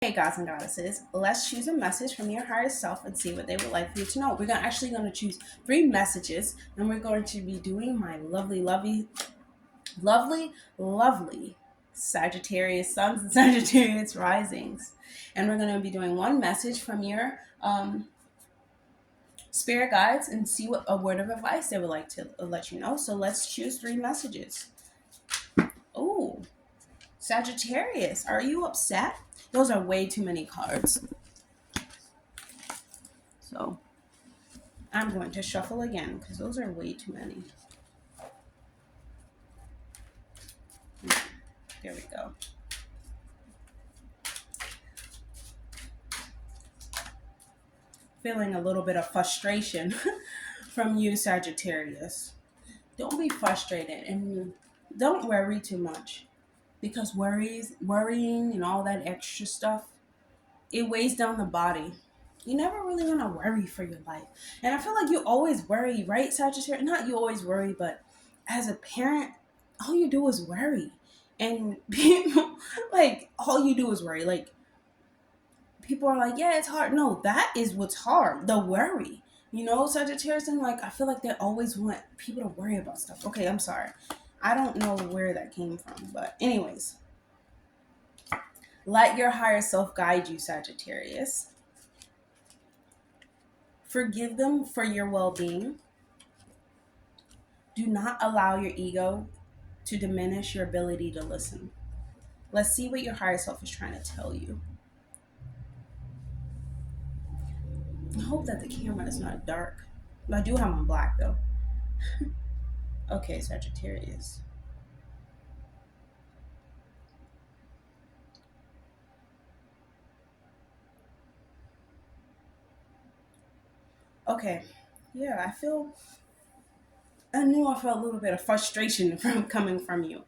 Hey, gods and goddesses, let's choose a message from your higher self and see what they would like for you to know. We're actually going to choose three messages, and we're going to be doing my lovely Sagittarius suns and Sagittarius risings. And we're going to be doing one message from your spirit guides and see what a word of advice they would like to let you know. So let's choose three messages. Oh, Sagittarius, are you upset? Those are way too many cards. So I'm going to shuffle again because those are way too many. There we go. Feeling a little bit of frustration from you, Sagittarius. Don't be frustrated and don't worry too much, because worrying and all that extra stuff, it weighs down the body. You never really want to worry for your life. And I feel like you always worry, right, Sagittarius? Not you always worry, but as a parent, all you do is worry. And people, like, all you do is worry. Like, people are like, yeah, it's hard. No, that is what's hard. The worry. You know, Sagittarius, and like, I feel like they always want people to worry about stuff. Okay, I'm sorry. I don't know where that came from. But anyways, let your higher self guide you, Sagittarius. Forgive them for your well-being. Do not allow your ego to diminish your ability to listen. Let's see what your higher self is trying to tell you. I hope that the camera is not dark. I do have on black though. Okay, Sagittarius. Okay, yeah, I knew I felt a little bit of frustration from coming from you,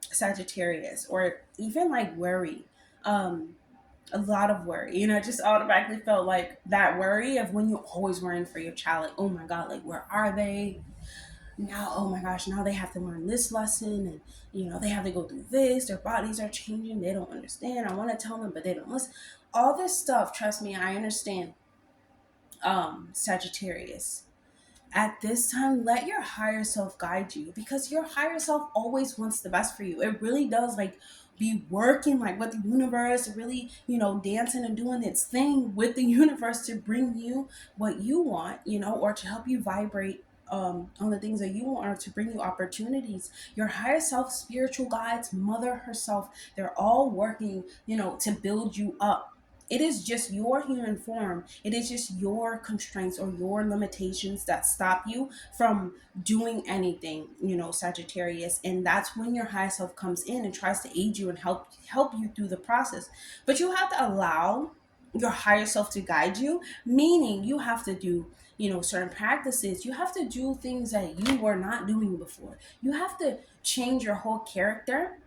Sagittarius, or even like worry. Um, a lot of worry. You know, just automatically felt like that worry of when you're always worrying for your child. Like, oh my God, like, where are they? Now, oh my gosh, now they have to learn this lesson, and they have to go through this. Their bodies are changing. They don't understand. I want to tell them, but they don't listen. All this stuff, trust me, I understand. Sagittarius. At this time, let your higher self guide you, because your higher self always wants the best for you. It really does, like, be working like with the universe, really, dancing and doing its thing with the universe to bring you what you want, or to help you vibrate on the things that you want, or to bring you opportunities. Your higher self, spiritual guides, mother herself, they're all working, to build you up. It is just your human form. It is just your constraints or your limitations that stop you from doing anything, Sagittarius. And that's when your high self comes in and tries to aid you and help you through the process. But you have to allow your higher self to guide you, meaning you have to do certain practices. You have to do things that you were not doing before. You have to change your whole character,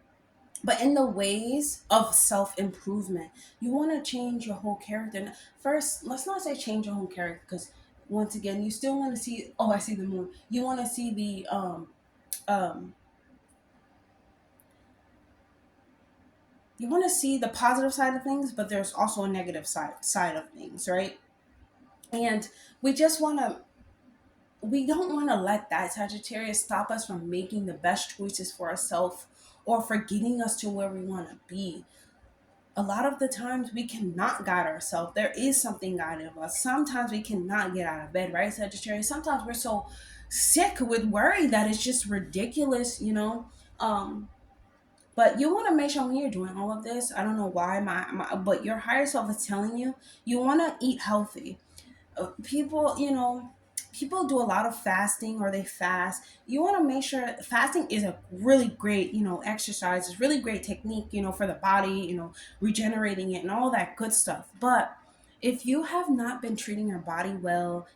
but in the ways of self-improvement. You want to change your whole character. First, let's not say change your whole character, because once again, you still want to see, oh, I see the moon. You want to see the um you want to see the positive side of things, but there's also a negative side of things, right? And we just want to we don't want to let that, Sagittarius, stop us from making the best choices for ourselves, or for getting us to where we want to be. A lot of the times we cannot guide ourselves. There is something guiding us. Sometimes we cannot get out of bed, right, Sagittarius? Sometimes we're so sick with worry that it's just ridiculous. But you want to make sure when you're doing all of this, I don't know why but your higher self is telling you, you want to eat healthy. People do a lot of fasting, or they fast. You want to make sure fasting is a really great, exercise. It's really great technique, for the body, regenerating it and all that good stuff. But if you have not been treating your body well,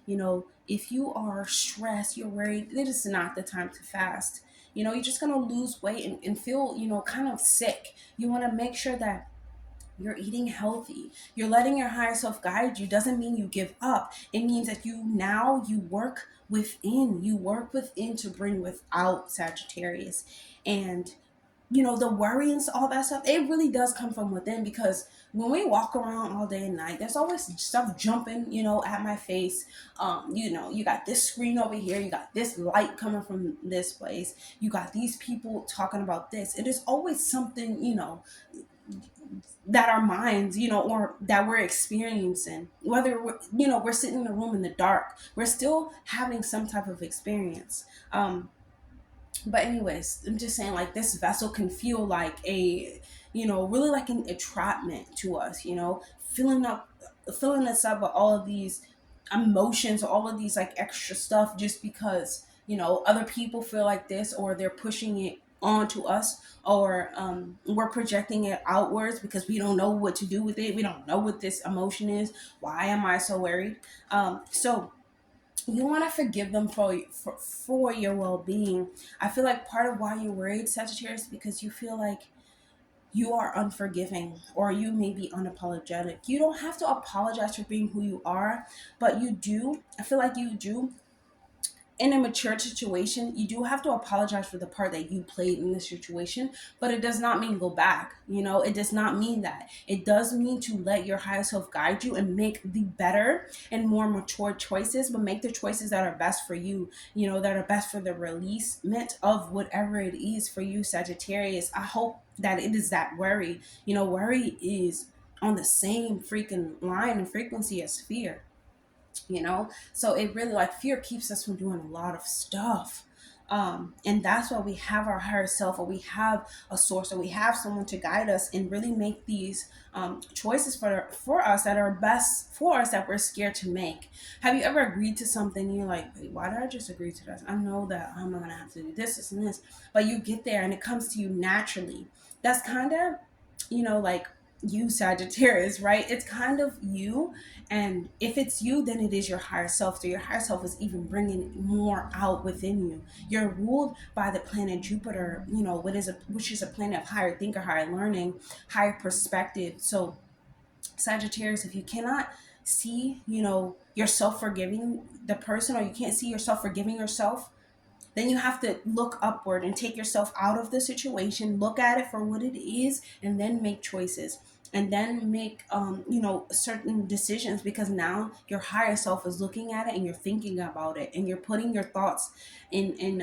if you are stressed, you're worried, it is not the time to fast. You're just going to lose weight and feel, kind of sick. You want to make sure that you're eating healthy. You're letting your higher self guide you. Doesn't mean you give up. It means that you work within. You work within to bring without, Sagittarius. And the worry and all that stuff, it really does come from within. Because when we walk around all day and night, there's always stuff jumping, at my face. You got this screen over here, you got this light coming from this place, you got these people talking about this. It is always something, that our minds, or that we're experiencing. Whether we're sitting in a room in the dark, we're still having some type of experience. But anyways, I'm just saying, like, this vessel can feel like really like an entrapment to us, filling us up with all of these emotions, all of these like extra stuff, just because other people feel like this, or they're pushing it onto us, or we're projecting it outwards because we don't know what to do with it. We don't know what this emotion is. Why am I so worried? So you want to forgive them for your well-being. I feel like part of why you're worried, Sagittarius, because you feel like you are unforgiving, or you may be unapologetic. You don't have to apologize for being who you are, but you do. I feel like you do, in a mature situation, you do have to apologize for the part that you played in the situation, but it does not mean go back. It does not mean that. It does mean to let your higher self guide you and make the better and more mature choices, but make the choices that are best for you, that are best for the releasement of whatever it is for you, Sagittarius. I hope that it is that worry. Worry is on the same freaking line and frequency as fear. So it really, like, fear keeps us from doing a lot of stuff. And that's why we have our higher self, or we have a source, or we have someone to guide us and really make these choices for us that are best for us, that we're scared to make. Have you ever agreed to something and you're like, wait, why did I just agree to this? I know that I'm not gonna have to do this and this, but you get there and it comes to you naturally. That's kind of, like, you, Sagittarius, right? It's kind of you. And if it's you, then it is your higher self. So your higher self is even bringing more out within you. You're ruled by the planet Jupiter, which is a planet of higher thinker, higher learning, higher perspective. So Sagittarius, if you cannot see, yourself forgiving the person, or you can't see yourself forgiving yourself, then you have to look upward and take yourself out of the situation, look at it for what it is, and then make choices. And then make certain decisions, because now your higher self is looking at it and you're thinking about it, and you're putting your thoughts in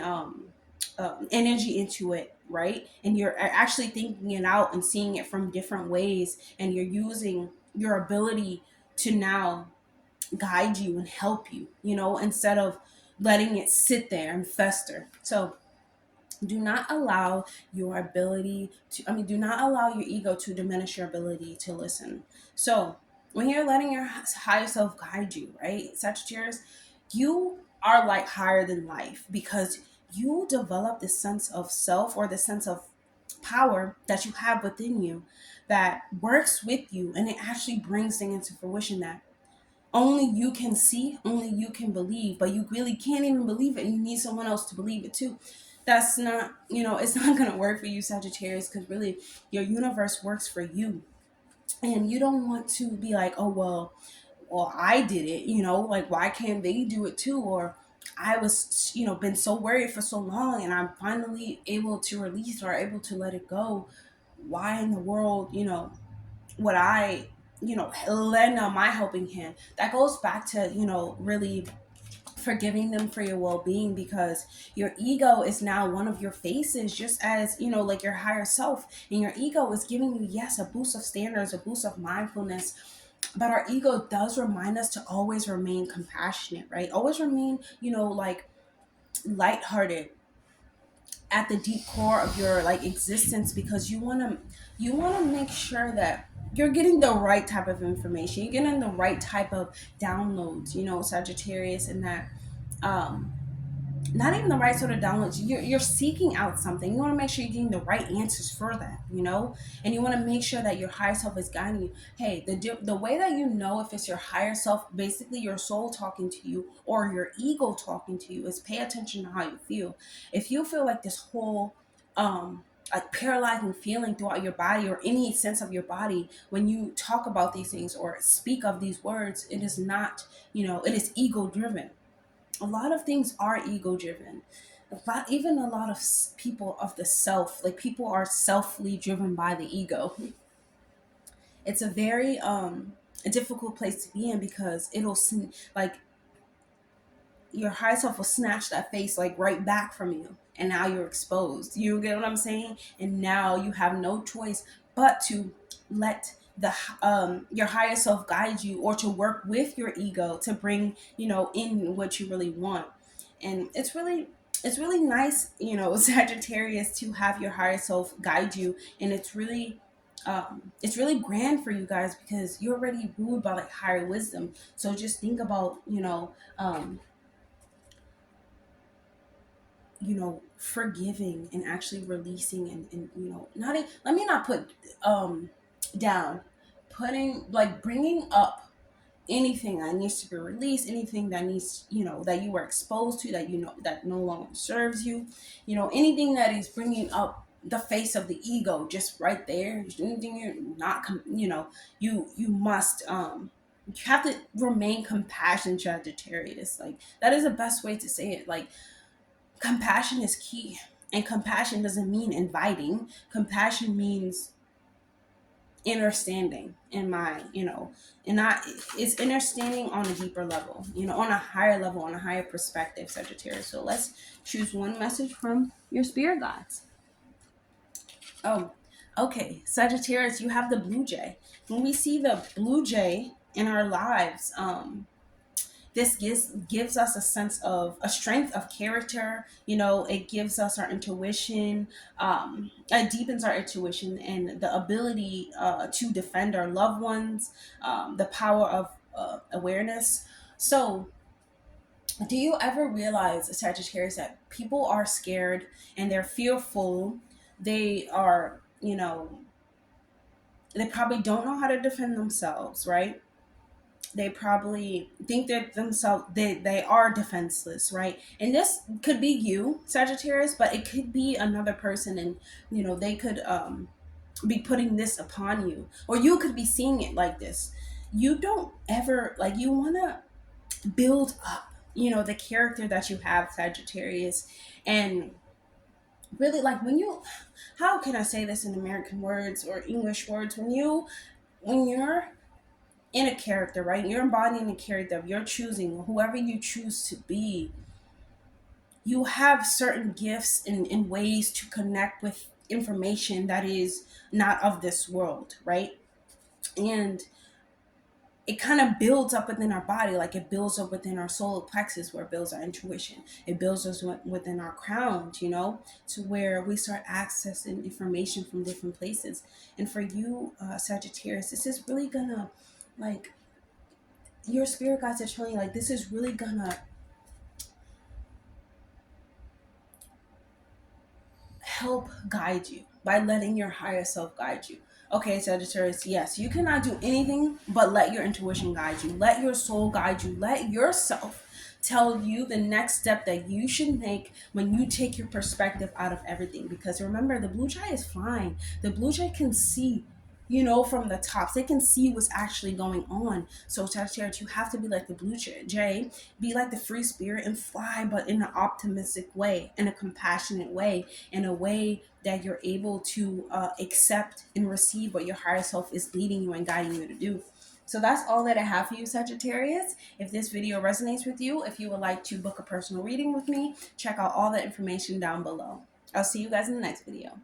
energy into it, right? And you're actually thinking it out and seeing it from different ways, and you're using your ability to now guide you and help you, instead of letting it sit there and fester. So do not allow your ability to, do not allow your ego to diminish your ability to listen. So when you're letting your higher self guide you, right, Sagittarius, you are like higher than life, because you develop this sense of self, or the sense of power that you have within you, that works with you, and it actually brings things into fruition that only you can see, only you can believe, but you really can't even believe it. And you need someone else to believe it too. That's not, it's not going to work for you, Sagittarius, because really your universe works for you. And you don't want to be like, oh, well, I did it, like, why can't they do it too? Or I was, been so worried for so long, and I'm finally able to release, or able to let it go. Why in the world, would I, lend on my helping hand? That goes back to, really forgiving them for your well-being, because your ego is now one of your faces, just as, like, your higher self. And your ego is giving you, yes, a boost of standards, a boost of mindfulness, but our ego does remind us to always remain compassionate, right? Always remain, like, lighthearted at the deep core of your, like, existence, because you want to make sure that you're getting the right type of information, you're getting the right type of downloads, Sagittarius. And that um not even the right sort of downloads. You're seeking out something. You want to make sure you're getting the right answers for that, and you want to make sure that your higher self is guiding you. Hey, the way that you know if it's your higher self, basically your soul talking to you, or your ego talking to you, is pay attention to how you feel. If you feel like this whole like paralyzing feeling throughout your body, or any sense of your body, when you talk about these things or speak of these words, it is not, it is ego driven. A lot of things are ego driven. but even a lot of people of the self, like people are selfly driven by the ego. It's a very a difficult place to be in because like your higher self will snatch that face like right back from you, and now you're exposed. You get what I'm saying? And now you have no choice but to let the your higher self guide you, or to work with your ego to bring, you know, in what you really want. And it's really nice, you know, Sagittarius, to have your higher self guide you. And it's really grand for you guys because you're already ruled by like higher wisdom. So just think about, forgiving and actually releasing, and not let me not put down, putting, like, bringing up anything that needs to be released, anything that needs, that you were exposed to, that that no longer serves you, anything that is bringing up the face of the ego, just right there. Anything you're not you must you have to remain compassionate, Sagittarius. Like, that is the best way to say it. Like, compassion is key. And compassion doesn't mean inviting. Compassion means understanding, in my, and not, it's understanding on a deeper level, on a higher level, on a higher perspective, Sagittarius. So let's choose one message from your spirit guides. Oh, okay, Sagittarius, you have the blue jay. When we see the blue jay in our lives, this gives us a sense of a strength of character. It gives us our intuition. It deepens our intuition and the ability to defend our loved ones. The power of awareness. So, do you ever realize, Sagittarius, that people are scared and they're fearful? They are, they probably don't know how to defend themselves, right? They probably think that themselves, they are defenseless, right? And this could be you, Sagittarius, but it could be another person, and they could be putting this upon you, or you could be seeing it like this. You don't ever, like, you want to build up, the character that you have, Sagittarius. And really, like, when you, how can I say this in American words or English words, when you're in a character, right? You're embodying a character. You're choosing whoever you choose to be. You have certain gifts and ways to connect with information that is not of this world, right? And it kind of builds up within our body, like it builds up within our solar plexus, where it builds our intuition. It builds us within our crown, to where we start accessing information from different places. And for you, Sagittarius, this is really gonna, like, your spirit guides are showing, like, this is really gonna help guide you by letting your higher self guide you. Okay, Sagittarius, yes, you cannot do anything but let your intuition guide you. Let your soul guide you. Let yourself tell you the next step that you should make when you take your perspective out of everything. Because remember, the blue jay is flying. The blue jay can see, from the tops. They can see what's actually going on. So, Sagittarius, you have to be like the blue jay, be like the free spirit and fly, but in an optimistic way, in a compassionate way, in a way that you're able to accept and receive what your higher self is leading you and guiding you to do. So that's all that I have for you, Sagittarius. If this video resonates with you, if you would like to book a personal reading with me, check out all the information down below. I'll see you guys in the next video.